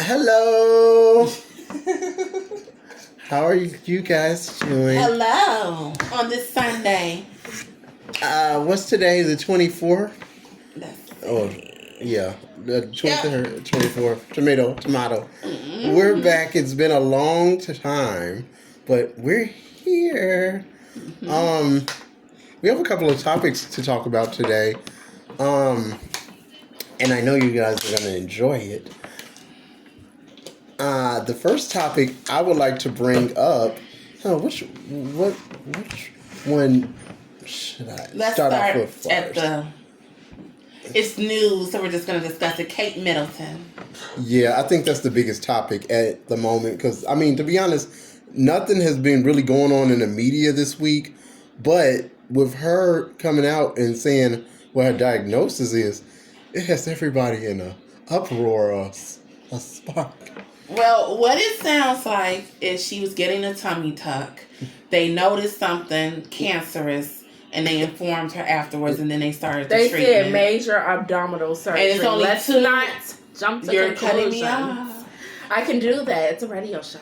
Hello. How are you guys doing? Hello on this Sunday. What's today? The 24th? Oh, See. yeah. The 23rd, 24th. Tomato. Mm-hmm. We're back. It's been a long time, but we're here. Mm-hmm. We have a couple of topics to talk about today. And I know you guys are going to enjoy it. The first topic I would like to bring up. Which one should I Let's start off with first? It's news, so we're just going to discuss it. Kate Middleton. Yeah, I think that's the biggest topic at the moment. Because, I mean, to be honest, nothing has been really going on in the media this week. But with her coming out and saying what her diagnosis is, it has everybody in a uproar, a spark. Well, what it sounds like is she was getting a tummy tuck. They noticed something cancerous, and they informed her afterwards, and then they started the treatment. They said major abdominal surgery. And it's only Let's two. not jump to You're conclusions. cutting me off. I can do that. It's a radio show.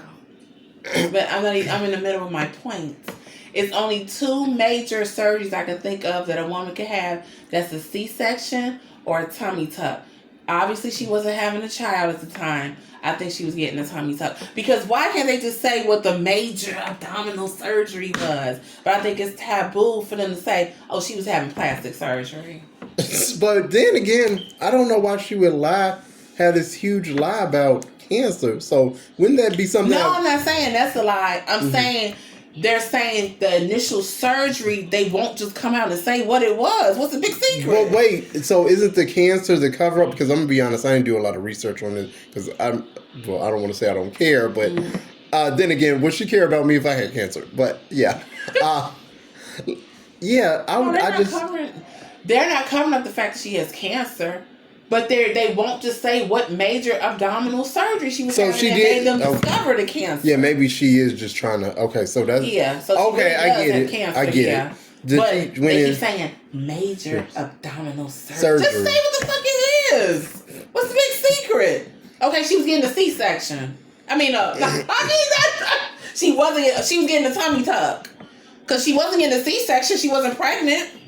But I'm in the middle of my points. It's only two major surgeries I can think of that a woman could have. That's a C-section or a tummy tuck. Obviously, she wasn't having a child at the time. I think she was getting a tummy tuck. Because why can't they just say what the major abdominal surgery was? But I think it's taboo for them to say, oh, she was having plastic surgery. But then again, I don't know why she would have this huge lie about cancer. So wouldn't that be something? No, I'm not saying that's a lie. I'm saying they're saying the initial surgery, they won't just come out and say what it was. What's the big secret? Well, wait. So isn't the cancer the cover up? Because I'm going to be honest, I didn't do a lot of research on this. Because I don't want to say I don't care. But then again, would she care about me if I had cancer? But yeah. Yeah, They're not covering up the fact that she has cancer. But they won't just say what major abdominal surgery she was having that made them discover the cancer. Yeah, maybe she is just trying to. Okay, so that's So okay. I get it. Cancer, I get it. But they keep saying major abdominal surgery. Just say what the fuck it is. What's the big secret? Okay, she was getting a C-section. I mean, she was getting a tummy tuck because she wasn't getting a C-section. She wasn't pregnant.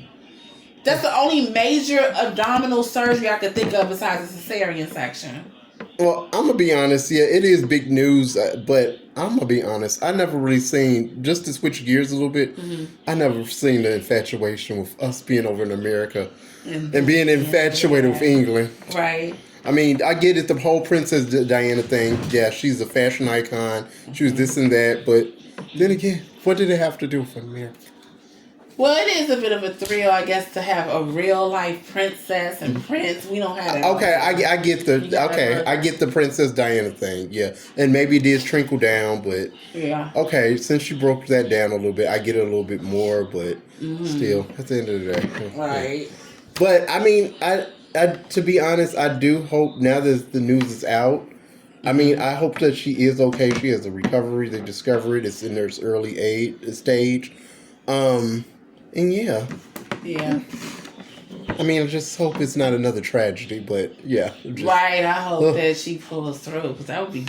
That's the only major abdominal surgery I could think of besides the cesarean section. Well, I'm going to be honest. Yeah, it is big news, but I'm going to be honest. I never really seen, just to switch gears a little bit, I never seen the infatuation with us being over in America and being infatuated with England. Right. I mean, I get it, the whole Princess Diana thing. Yeah, she's a fashion icon. She was this and that. But then again, what did it have to do with America? Well, it is a bit of a thrill, I guess, to have a real life princess and prince. We don't have that. Okay, I get I get the Princess Diana thing, yeah, and maybe it did trickle down, but yeah. Okay, since you broke that down a little bit, I get it a little bit more, but still, at the end of the day, right. But I mean, I to be honest, I do hope now that the news is out. I mean, I hope that she is okay. She has a recovery. They discover it. It's in their early stage. And yeah. I mean, I just hope it's not another tragedy, but yeah. Right, I hope that she pulls through, because that would be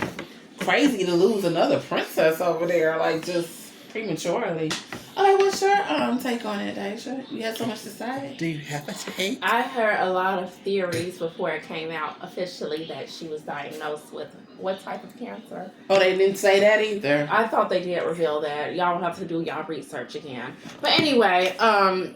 crazy to lose another princess over there, like, just prematurely. Okay, what's your take on it, Deja? You had so much to say. Do you have a take? I heard a lot of theories before it came out officially that she was diagnosed with what type of cancer. Oh, they didn't say that either. I thought they did reveal that. Y'all will have to do y'all research again. But anyway, from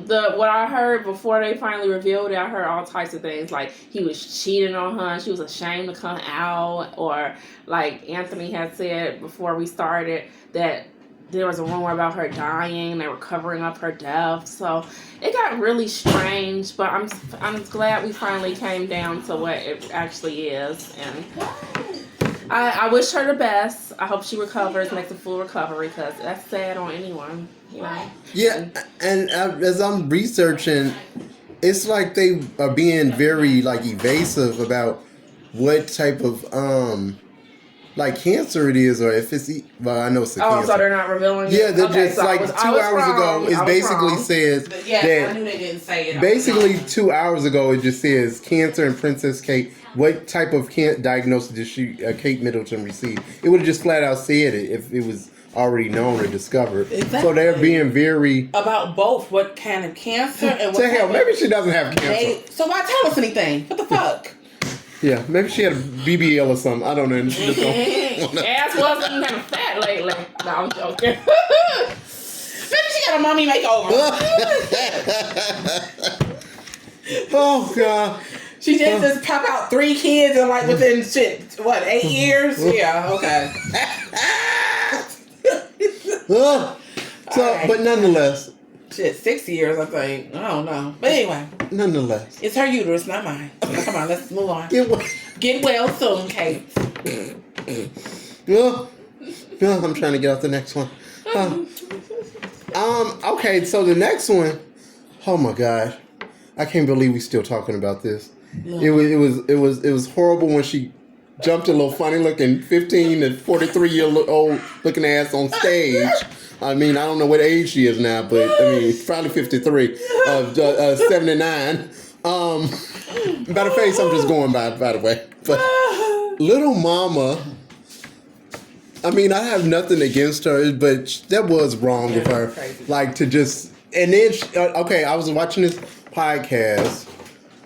what I heard before they finally revealed it, I heard all types of things, like he was cheating on her and she was ashamed to come out, or like Anthony had said before we started that there was a rumor about her dying. They were covering up her death. So it got really strange, but I'm glad we finally came down to what it actually is. And I wish her the best. I hope she recovers, makes a full recovery, because that's sad on anyone, you know? Yeah, and as I'm researching, it's like they are being very, like, evasive about what type of like cancer it is, or if it's well, I know it's a cancer. So they're not revealing. Yeah, they're okay, just like 2 hours ago. It basically says I knew they didn't say it. Basically, 2 hours ago, it just says cancer in Princess Kate. What type of diagnosis did Kate Middleton receive? It would have just flat out said it if it was already known or discovered. Exactly. So they're being very about both what kind of cancer and what. To hell, maybe she doesn't have cancer. So why tell us anything? What the fuck? Yeah, maybe she had a BBL or something. I don't know. Ass wasn't kind of fat lately. No, I'm joking. Maybe she got a mommy makeover. Oh God. She did just pop out 3 kids and like within 8 years? Yeah, okay. But nonetheless. 6 years, I think. I don't know. But anyway. Nonetheless. It's her uterus, not mine. Come on, let's move on. Get well soon, Kate. I'm trying to get off the next one. Okay, so the next one, oh my God. I can't believe we're still talking about this. It was horrible when she jumped a little funny looking 15 to 43-year-old looking ass on stage. I mean, I don't know what age she is now, but I mean, probably 53, 79. By the face, I'm just going by the way. But Little Mama, I mean, I have nothing against her, but that was wrong with her. Like to just, and then, I was watching this podcast.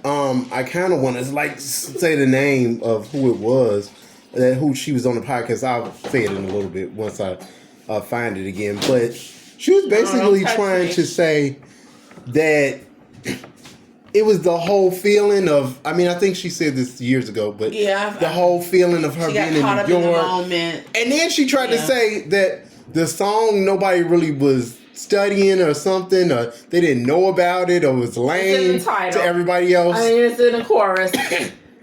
I kind of want to like say the name of who it was, who she was on the podcast. I'll say it in a little bit once I find it again. But she was basically trying to say that it was the whole feeling of. I mean, I think she said this years ago, but the whole feeling of her being in New York. And then she tried to say that the song nobody really was studying or something, or they didn't know about it, or was lame to everybody else. I mean, it's in the chorus.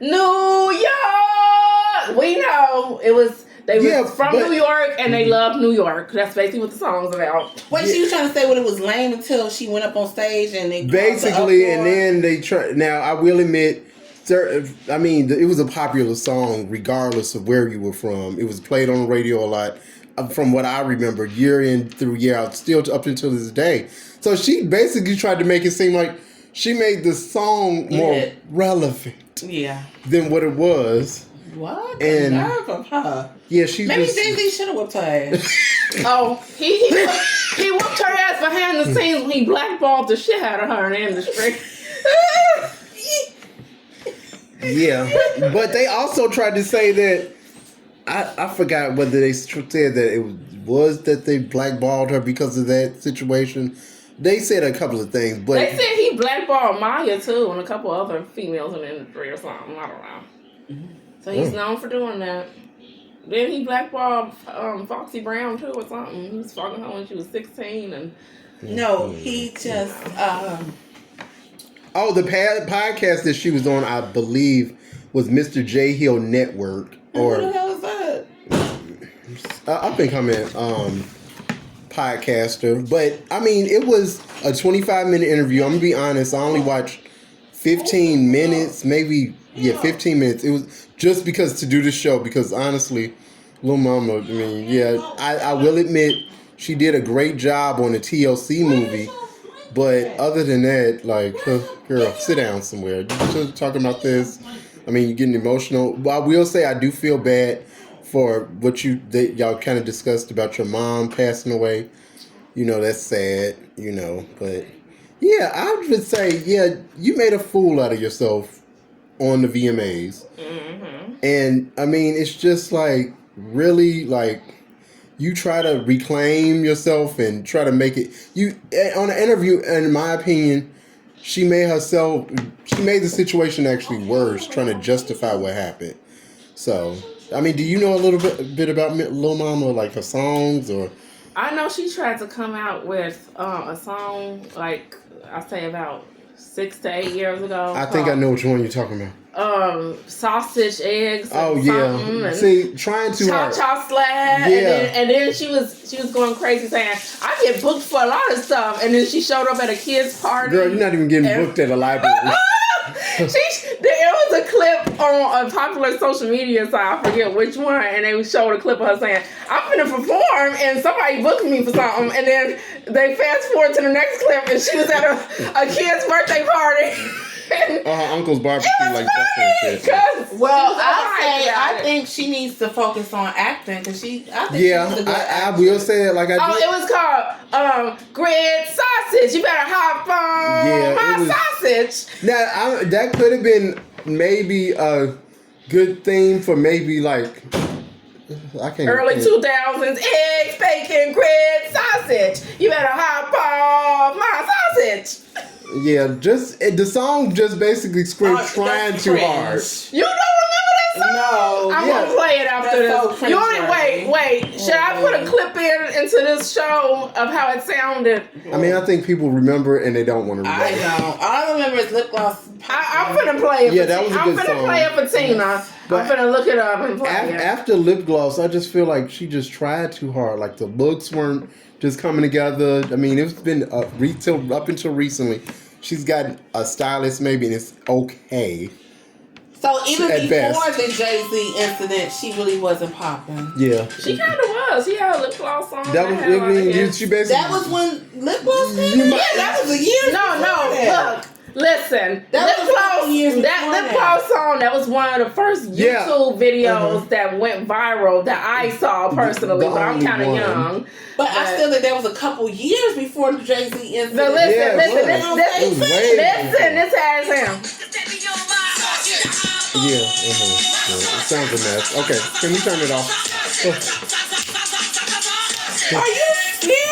New York! We know it was. They were from New York and they love New York. That's basically what the song's about. What she was trying to say when it was lame until she went up on stage and they basically, and then they try. Now I will admit, I mean, it was a popular song regardless of where you were from. It was played on the radio a lot. From what I remember, year in through year out, still up until this day. So she basically tried to make it seem like she made the song more relevant than what it was. What? And the nerve of her. Yeah, she maybe Jay-Z should have whooped her ass. He whooped her ass behind the scenes when he blackballed the shit out of her in the industry. Yeah, but they also tried to say that I forgot whether they said that it was that they blackballed her because of that situation. They said a couple of things, but they said he blackballed Maya too and a couple other females in the industry or something. I don't know. Mm-hmm. So he's known for doing that. Then he blackballed Foxy Brown too or something. He was fucking her when she was 16 and. No, he just. Oh, the podcast that she was on, I believe, was Mr. J Hill Network. Or who the hell is that? Up and coming podcaster. But, I mean, it was a 25-minute interview. I'm going to be honest. I only watched 15 minutes, maybe, 15 minutes. It was just because to do the show. Because, honestly, Lil Mama, I mean, I will admit she did a great job on the TLC movie. But other than that, like, girl, sit down somewhere. You're talking about this. I mean, you're getting emotional. But I will say I do feel bad for what y'all kind of discussed about your mom passing away. You know, that's sad, you know. But, yeah, I would say, you made a fool out of yourself on the VMAs. Mm-hmm. And, I mean, it's just, like, really, like, you try to reclaim yourself and try to make it. On an interview, in my opinion, she made the situation actually worse, trying to justify what happened. So, I mean, do you know a little bit about Lil Mama, like her songs, or? I know she tried to come out with a song, like I say about 6 to 8 years ago. I think I know which one you're talking about. Sausage, eggs. Oh yeah. See, trying to cha slab. Yeah. And then she was going crazy saying, I get booked for a lot of stuff. And then she showed up at a kid's party. Girl, you're not even getting booked at a library. It was a clip on a popular social media site, I forget which one, and they showed a clip of her saying, I'm finna perform and somebody booked me for something, and then they fast forward to the next clip and she was at a kid's birthday party. Her uncle's barbecue, like that shit. Well, I think she needs to focus on acting because I think she's a good I will say it like I did. It was called Grid Sausage. You better hop on my sausage. Now, that could have been maybe a good theme for maybe like early 2000s eggs, bacon, grid sausage. You better hop on my sausage. Yeah, just the song just basically screams trying too hard. You don't remember that song? No. I'm gonna play it after this. So You only wait. Should I put a clip into this show of how it sounded? I mean, I think people remember and they don't want to remember. I don't. All I remember is lip gloss. I'm gonna play it. Yeah, that was a good song. I'm gonna play it for Tina. But I'm gonna look it up and play it. After lip gloss, I just feel like she just tried too hard. Like the looks weren't just coming together. I mean, it's been up until recently. She's got a stylist maybe, and it's okay. So even At before best. the Jay-Z incident, she really wasn't popping. Yeah. She kind of was. She had a lip gloss on. That was, I mean, she basically. That was when lip gloss came out? Yeah, that was a year No, look. Listen, that lip gloss song, that was one of the first YouTube videos that went viral that I saw personally, but I'm kind of young. But I still think that was a couple years before the Jay-Z incident. But listen, this has him. Yeah, it sounds a mess. Okay, can we turn it off? Are you serious?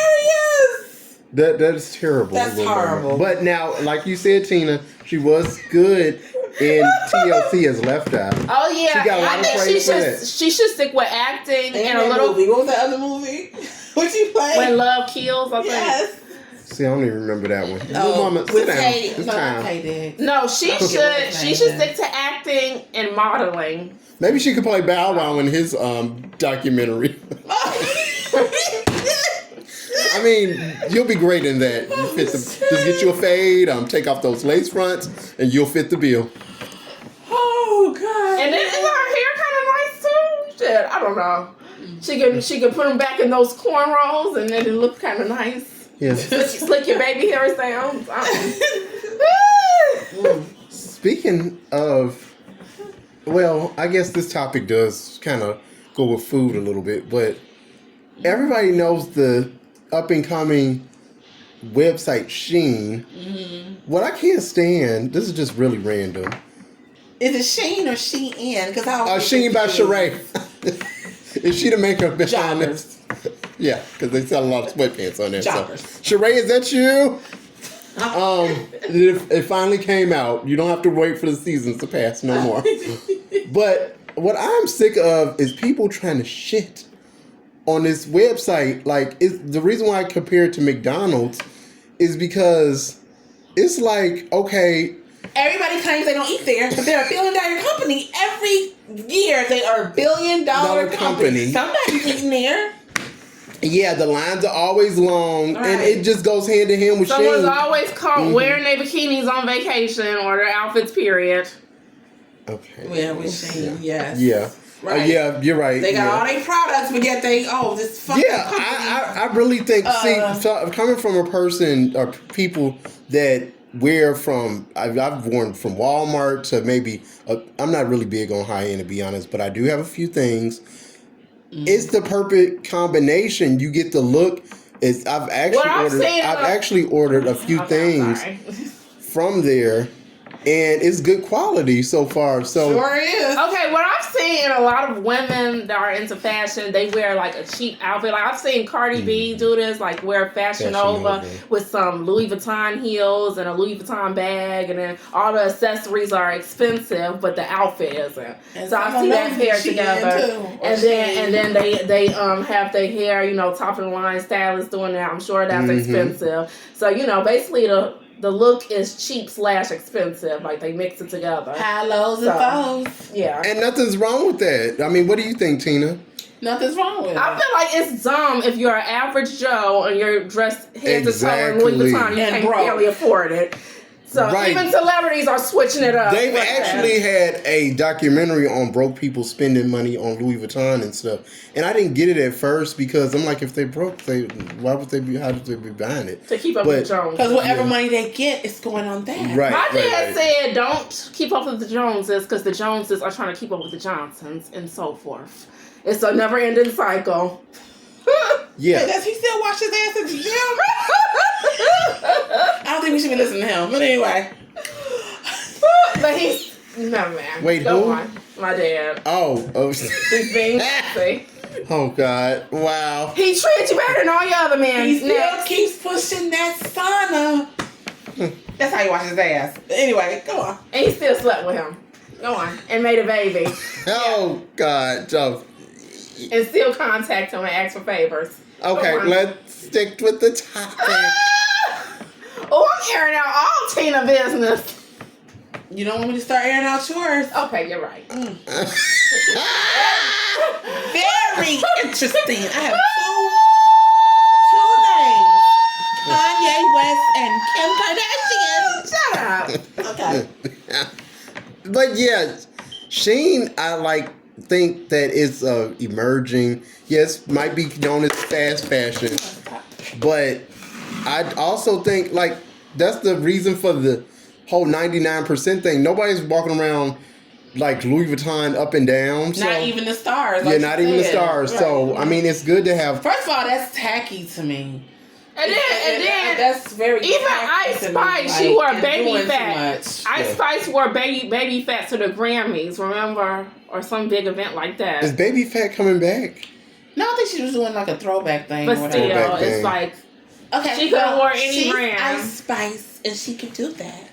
That is terrible. That's horrible. But now, like you said, Tina, she was good in TLC as Left Eye. Oh yeah, she got a lot of praise for that. She should stick with acting and a little. Movie. What was that other movie? What you play? When Love Kills, I think. Yes. See, I don't even remember that one. Oh, Mama, sit down. It's time. No, she should stick to acting and modeling. Maybe she could play Bow Wow in his documentary. I mean, you'll be great in that. You fit just get you a fade, take off those lace fronts, and you'll fit the bill. Oh God! And then is her hair kind of nice too? Shit, I don't know. She can put them back in those cornrows, and then it look kind of nice. Yeah. Slick your baby hairs down. Speaking of, well, I guess this topic does kind of go with food a little bit, but everybody knows the up-and-coming website Shein. Mm-hmm. What I can't stand, this is just really random. Is it Shein or Shein? Because Shein by Sheree. Is she the makeup behind this? Yeah, because they sell a lot of sweatpants on there. Joggers. So. Sheree, is that you? It finally came out. You don't have to wait for the seasons to pass no more. But what I'm sick of is people trying to shit on this website. Like, the reason why I compare it to McDonald's is because it's like, okay, everybody claims they don't eat there, but they're $1 billion company. Every year they are $1 billion company. Somebody's eating there. Yeah, the lines are always long, and it just goes hand in hand with Someone's always caught wearing their bikinis on vacation or their outfits, period. Okay. Yeah, with Shein, yes. Yeah. Right. Yeah, you're right. They got all their products, but yet this fucking company. I really think, coming from a person or people that wear from, I've worn from Walmart to maybe, I'm not really big on high-end to be honest, but I do have a few things. It's the perfect combination. You get the look. I've actually ordered a few things from there, and it's good quality so far. So sure is. Okay, what I've seen a lot of women that are into fashion, they wear like a cheap outfit. Like I've seen Cardi B do this, like wear Fashion Nova with some Louis Vuitton heels and a Louis Vuitton bag, and then all the accessories are expensive, but the outfit isn't. And so I see that paired together, and then they have their hair, top of the line stylists doing that. I'm sure that's expensive. So basically the look is cheap / expensive. Like they mix it together. High lows and lows. Yeah. And nothing's wrong with that. I mean, what do you think, Tina? Nothing's wrong with it. I feel like it's dumb if you're an average Joe and you're dressed head to toe in Louis Vuitton, you can't barely afford it. So even celebrities are switching it up. They've actually had a documentary on broke people spending money on Louis Vuitton and stuff. And I didn't get it at first because I'm like, if they broke, why would they be? How would they be buying it? To keep up with the Joneses. Because whatever money they get is going on that. Right. My dad said, "Don't keep up with the Joneses because the Joneses are trying to keep up with the Johnsons and so forth. It's a never-ending cycle." Yeah. Hey, does he still wash his ass at the gym? I don't think we should be listening to him. But anyway. But he's... No, man. Wait, Go who? on. My dad. Oh. He's being nasty. Oh, God. Wow. He treats you better than all your other men. He still keeps pushing that sauna. That's how he washes his ass. Anyway, go on. And he still slept with him. Go on. And made a baby. Oh, God. Oh. And still contact him and ask for favors. Okay, let's stick with the topic. Oh, I'm airing out all Tina business. You don't want me to start airing out yours? Okay, you're right. Very interesting. I have two names. Kanye West and Kim Kardashian. Shut up. Okay. But yeah, Sheen, I think that it's emerging. Yes, might be known as fast fashion, but I also think that's the reason for the whole 99% thing. Nobody's walking around like Louis Vuitton up and down. So, not even the stars. Yeah, not even the stars. Right. So I mean, it's good to have. First of all, that's tacky to me. And then that's very even Ice Spice, she wore baby fat. Ice Spice wore baby fat to the Grammys, remember, or some big event like that. Is baby fat coming back? No, I think she was doing like a throwback thing. But still, it's like she could have wore any brand. Ice Spice, and she could do that.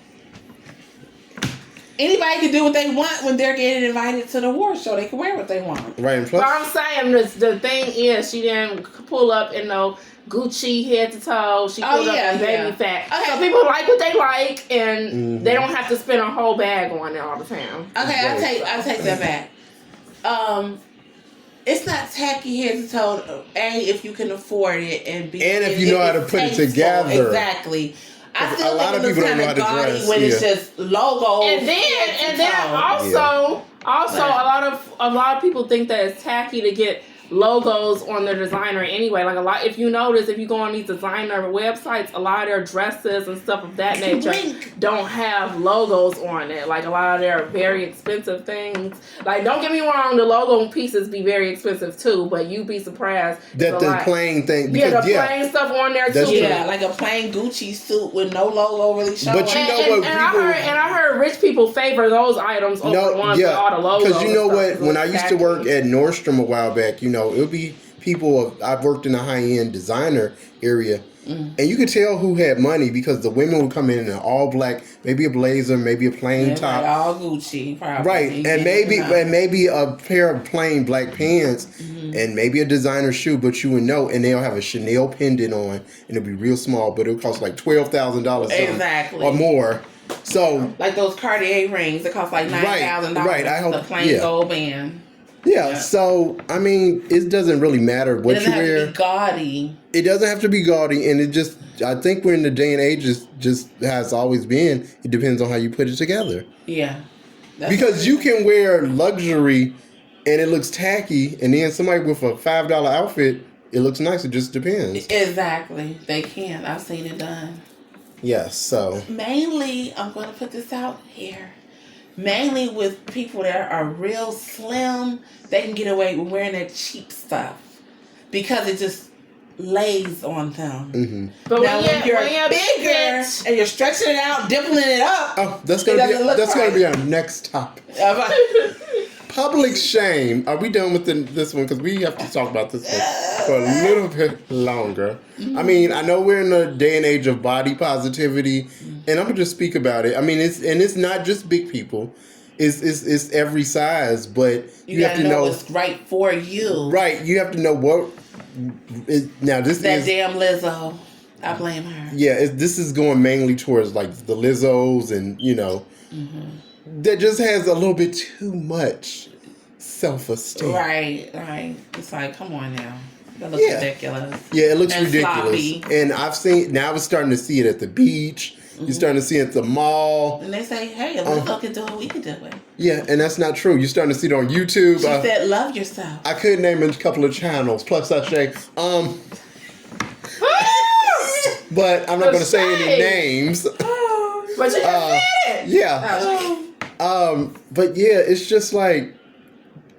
Anybody can do what they want when they're getting invited to the award show. They can wear what they want. Right. And plus, but I'm saying the thing is, she didn't pull up in no Gucci head to toe. She pulled up in baby fat. Okay. So people like what they like, and they don't have to spend a whole bag on it all the time. Okay, I'll take that back. It's not tacky head to toe. If you can afford it, and if you know how to put it together. Exactly. I still a lot of people don't know how to dress when it's just logos. And then also a lot of people think that it's tacky to get logos on their designer anyway. Like if you notice, if you go on these designer websites, a lot of their dresses and stuff of that nature don't have logos on it. Like a lot of their very expensive things. Like, don't get me wrong, the logo pieces be very expensive too, but you'd be surprised that the plain thing. Because, plain stuff on there too. Yeah, like a plain Gucci suit with no logo really showing. But you know what? I heard rich people favor those items over the ones with all the logos. Because you know what? When I used to work at Nordstrom a while back, it would be people. I've worked in a high-end designer area, and you could tell who had money because the women would come in all black, maybe a blazer, maybe a plain top, all Gucci, probably. Right, and maybe a pair of plain black pants, and maybe a designer shoe. But you would know, and they'll have a Chanel pendant on, and it'll be real small, but it'll cost like $12,000 exactly or more. So like those Cartier rings that cost like $9,000. Right. I hope the plain gold band. Yeah, so I mean, it doesn't really matter what you wear. It doesn't have to be gaudy. It doesn't have to be gaudy, and I think we're in the day and age just has always been. It depends on how you put it together. Yeah, because you can wear luxury, and it looks tacky, and then somebody with a $5 outfit, it looks nice. It just depends. Exactly, they can. I've seen it done. Yes, so mainly, I'm going to put this out here. Mainly with people that are real slim, they can get away with wearing that cheap stuff because it just lays on them. Mm-hmm. But now when you're bigger and you're stretching it out, dimpling it up, that's gonna be our next topic. Public shame. Are we done with this one? Because we have to talk about this one for a little bit longer. Mm-hmm. I mean, I know we're in a day and age of body positivity, and I'm gonna just speak about it. I mean, it's not just big people. It's every size, but you have to know what's right for you. Right, you have to know what. Now this that is damn Lizzo. I blame her. Yeah, this is going mainly towards like the Lizzos and that just has a little bit too much self-esteem. Right. It's like, come on now. That looks ridiculous. Yeah, it looks and ridiculous. Sloppy. And I was starting to see it at the beach. You're starting to see it at the mall. And they say, hey, if Lizzo can do it, we can do it. Yeah, and that's not true. You're starting to see it on YouTube. She said, love yourself. I could name a couple of channels. Plus, Shay. But I'm not going to say any names. But you said it. Yeah. But yeah, it's just like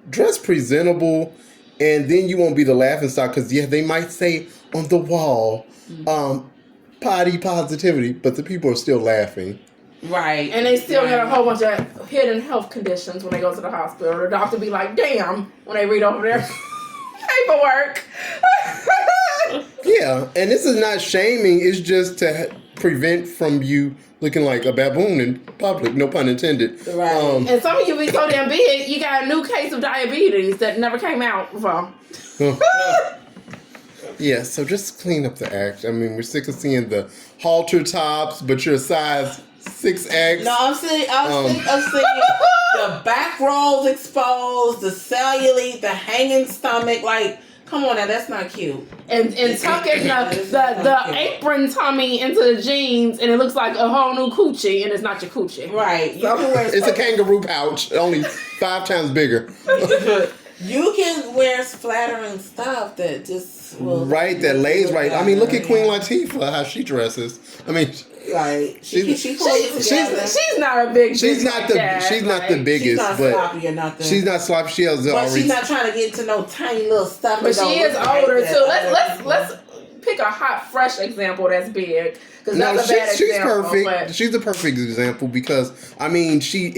dress presentable, and then you won't be the laughing stock because they might say on the wall, potty positivity, but the people are still laughing. Right. And they still got a whole bunch of hidden health conditions when they go to the hospital. The doctor be like, damn, when they read over their paperwork. Yeah, and this is not shaming. It's just to prevent from you looking like a baboon in public. No pun intended. Right. And some of you be so damn big, you got a new case of diabetes that never came out before. Yeah, so just clean up the act. I mean, we're sick of seeing the halter tops, but you're a size 6X. No, I'm seeing the back rolls exposed, the cellulite, the hanging stomach. Like, come on now, that's not cute. And tucking the apron tummy into the jeans, and it looks like a whole new coochie, and it's not your coochie. Right. It's a kangaroo pouch, only 5 times bigger. You can wear flattering stuff that just will... Right, that lays right. I mean, look at Queen Latifah, how she dresses. I mean... Right. She's not a big. She's not the biggest. She's not but sloppy or nothing. She's not sloppy. She has but she's not trying to get to no tiny little stuff. But she is older too. Let's pick a hot, fresh example that's big. Because that's a bad she's example. Perfect. But she's a perfect example because she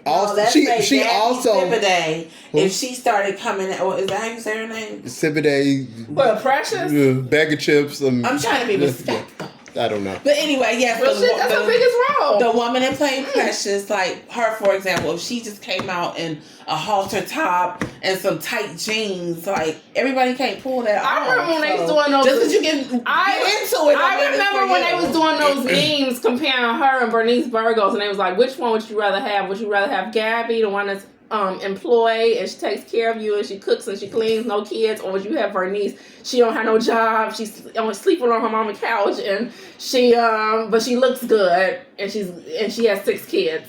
also Sibide, if she started coming out, is that how you say her name? Sibide. What, Precious? Bag of chips. I'm trying to be respectful. I don't know. But anyway, yeah, that's her biggest role. The woman that played Precious, like her, for example, if she just came out in a halter top and some tight jeans, like everybody can't pull that off. I remember when they was doing those. Just because you get into it. I remember when they was doing those memes comparing her and Bernice Burgos, and they was like, which one would you rather have? Would you rather have Gabby, the one that's employed and she takes care of you and she cooks and she cleans, no kids, or would you have Bernice? She don't have no job, she's only sleeping on her mama's couch, and she but she looks good, and she has 6 kids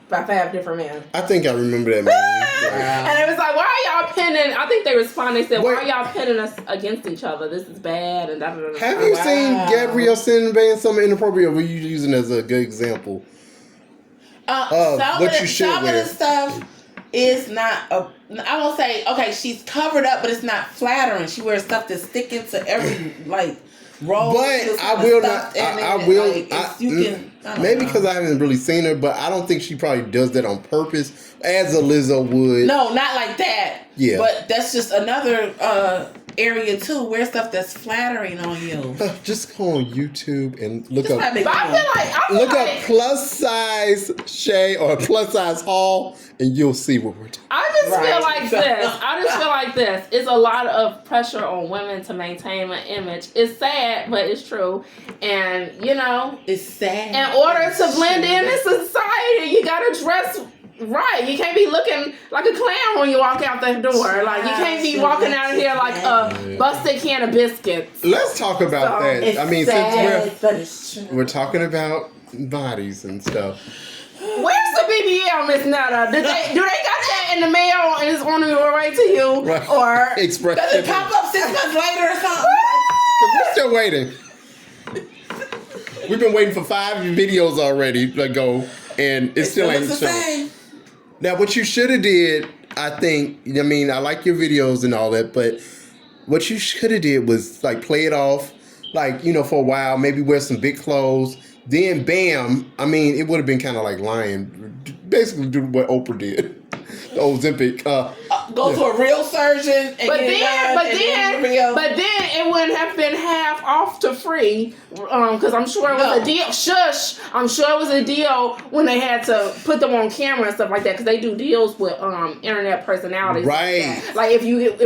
by 5 different men. I think I remember that meme. Wow. And it was like, why are y'all pinning? I think they responded. They said, why are y'all pinning us against each other? This is bad. And da, da, da, da. Have you seen Gabrielle Sinbad something inappropriate? Or were you using it as a good example? Some of the stuff is not I won't say, okay, she's covered up, but it's not flattering. She wears stuff that's sticking to every roll. But I will not. I will. Maybe because I haven't really seen her, but I don't think she probably does that on purpose, as a Lizzo would. No, not like that. Yeah. But that's just another area too. Wear stuff that's flattering on you. Just go on YouTube and look up. I feel look up plus size Shay or plus size haul, and you'll see what we're talking. I just feel like this. It's a lot of pressure on women to maintain an image. It's sad, but it's true. And it's sad. In order to blend in society, you gotta dress right. You can't be looking like a clown when you walk out that door. Like you can't be walking out of here like a busted can of biscuits. Let's talk about that. I mean, since since we're talking about bodies and stuff. Where's the BBL, Miss Netta? Do they got that in the mail and it's on the way to you? Right. Or Express. Does it pop up 6 months later or something? Because we're still waiting. We've been waiting for 5 videos already to go, and it still ain't shown. Now, what you should have did, I think, I mean, I like your videos and all that, but what you should have did was, play it off, for a while, maybe wear some big clothes, then bam, I mean, it would have been kind of like lying. Basically do what Oprah did. The Ozempic. Go to a real surgeon and but then it wouldn't have been half off to free, because I'm sure it was a deal. I'm sure it was a deal when they had to put them on camera and stuff like that, because they do deals with internet personalities. Right. Like if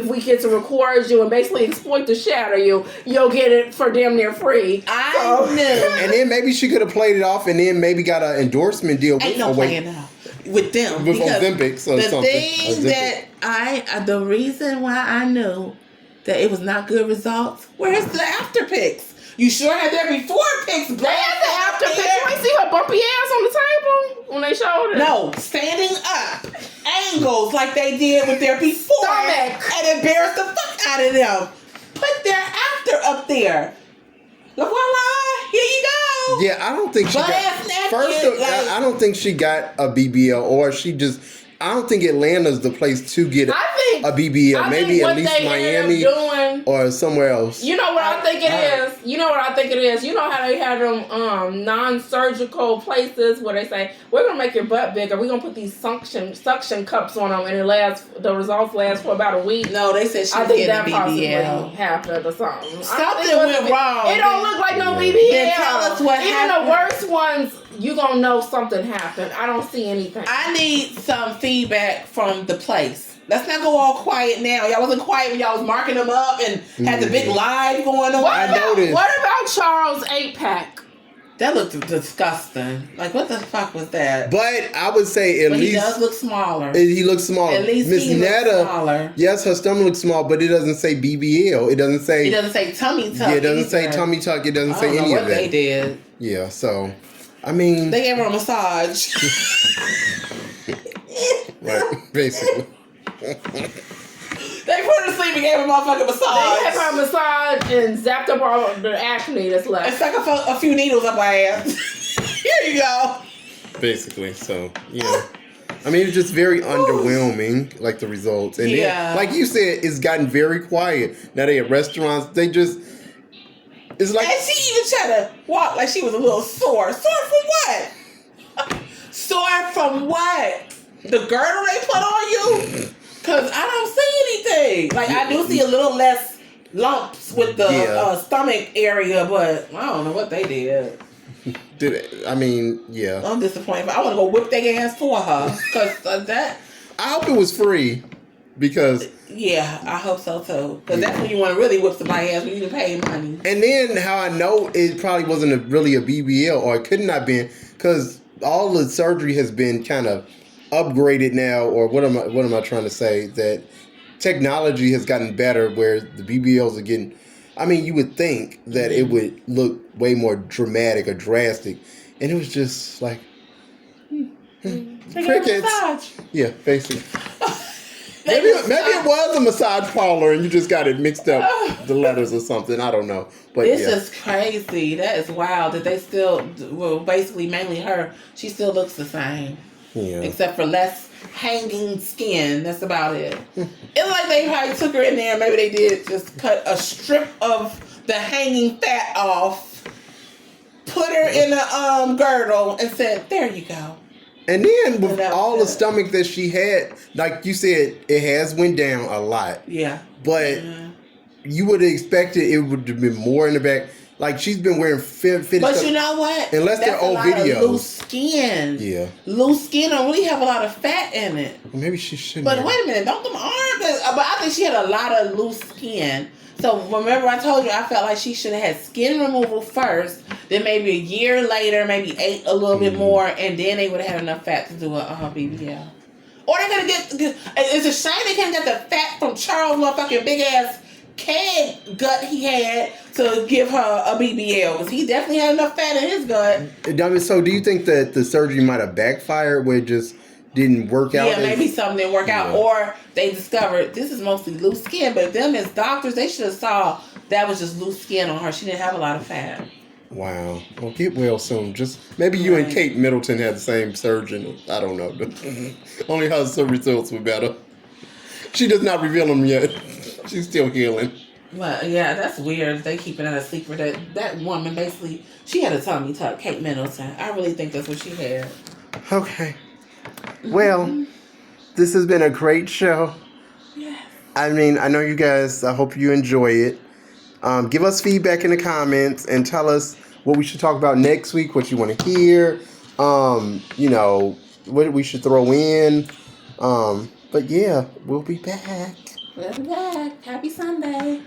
we get to record you and basically exploit the shit out of you, you'll get it for damn near free. I know. And then maybe she could have played it off and then maybe got an endorsement deal. Ain't no playing it off with them. With Ozempic or something. The reason why I knew that it was not good results, where's the after pics? You sure had their before pics. They had the after picture. You ain't see her bumpy ass on the table when they showed it. No, standing up, angles like they did with their before, Stomach. and embarrassed the fuck out of them. Put their after up there. Voila, here you go. Yeah, I don't think she got. I don't think she got a BBL, or she just. I don't think Atlanta's the place to get a BBL. Maybe at least Miami or somewhere else. You know what I think it is? You know what I think it is? You know how they have them non-surgical places where they say, we're going to make your butt bigger. We're going to put these suction cups on them and the results last for about a week. No, they said she was getting a BBL. Happened or something. Something went wrong. It don't look like no BBL. Then tell us what happened. Even the worst ones, you going to know something happened. I don't see anything. I need some feedback from the place. Let's not go all quiet now. Y'all wasn't quiet when y'all was marking them up and had the big live going on. I noticed. What about Charles' 8-pack? That looked disgusting. Like, what the fuck was that? But I would say at least he does look smaller. He looks smaller. At least Miss Netta, looks smaller. Yes, her stomach looks small, but it doesn't say BBL. It doesn't say tummy tuck. Yeah, it doesn't say tummy tuck. It doesn't say any of that. They did. Yeah, so I mean, they gave her a massage. Right, basically. They put her to sleep and gave her a motherfucking massage. They gave her a massage and zapped up all the acne that's left. And stuck a few needles up her ass. Here you go. Basically, so yeah. I mean, it's just very underwhelming, like the results. And then, like you said, it's gotten very quiet. Now they at restaurants, they just, it's like. And she even tried to walk like she was a little sore. Sore from what? Sore from what? The girdle they put on you? Because I don't see anything. Like, I do see a little less lumps with the stomach area, but I don't know what they did. I mean, yeah. I'm disappointed. I want to go whip their ass for her. Because that... I hope it was free. Because... Yeah, I hope so, too. Because that's when you want to really whip somebody's ass when you can pay money. And then how I know it probably wasn't really a BBL, or it could not have been, because all the surgery has been kind of upgraded now, or what am I trying to say? That technology has gotten better where the BBLs are getting... I mean, you would think that it would look way more dramatic or drastic. And it was just like... crickets. Yeah, basically. Maybe it was a massage parlor and you just got it mixed up, the letters or something. I don't know. But it's just crazy. That is wild that they still... Well, basically, mainly her. She still looks the same. Yeah. Except for less hanging skin. That's about it. It's like they probably took her in there. Maybe they did just cut a strip of the hanging fat off, put her in a girdle, and said, "There you go." And then with all the stomach that she had, like you said, it has went down a lot. Yeah. But you would have expected it would have been more in the back. Like, she's been wearing fitted But you know what? Unless they're old videos. Loose skin. Yeah. Loose skin don't really have a lot of fat in it. Well, maybe she shouldn't. But wait a minute, don't them arms? But I think she had a lot of loose skin. So remember I told you I felt like she should have had skin removal first. Then maybe a year later, maybe ate a little bit more, and then they would have had enough fat to do a BBL. Or they're gonna get. It's a shame they can't get the fat from Charles' motherfucking big ass keg gut he had to give her a BBL, because he definitely had enough fat in his gut. So do you think that the surgery might have backfired where it just didn't work out? Yeah, maybe something didn't work out, or they discovered this is mostly loose skin. But them as doctors, they should have saw that was just loose skin on her. She didn't have a lot of fat. Wow. Well, get well soon. Just maybe you and Kate Middleton had the same surgeon. I don't know. Only her results were better. She does not reveal them yet. She's still healing. Well, yeah, that's weird. They keeping it a secret. That woman basically, she had a tummy tuck, Kate Middleton. I really think that's what she had. Okay. Well, this has been a great show. Yes. I mean, I know you guys, I hope you enjoy it. Give us feedback in the comments and tell us what we should talk about next week, what you want to hear, you know, what we should throw in. But yeah, we'll be back. We'll be back. Happy Sunday.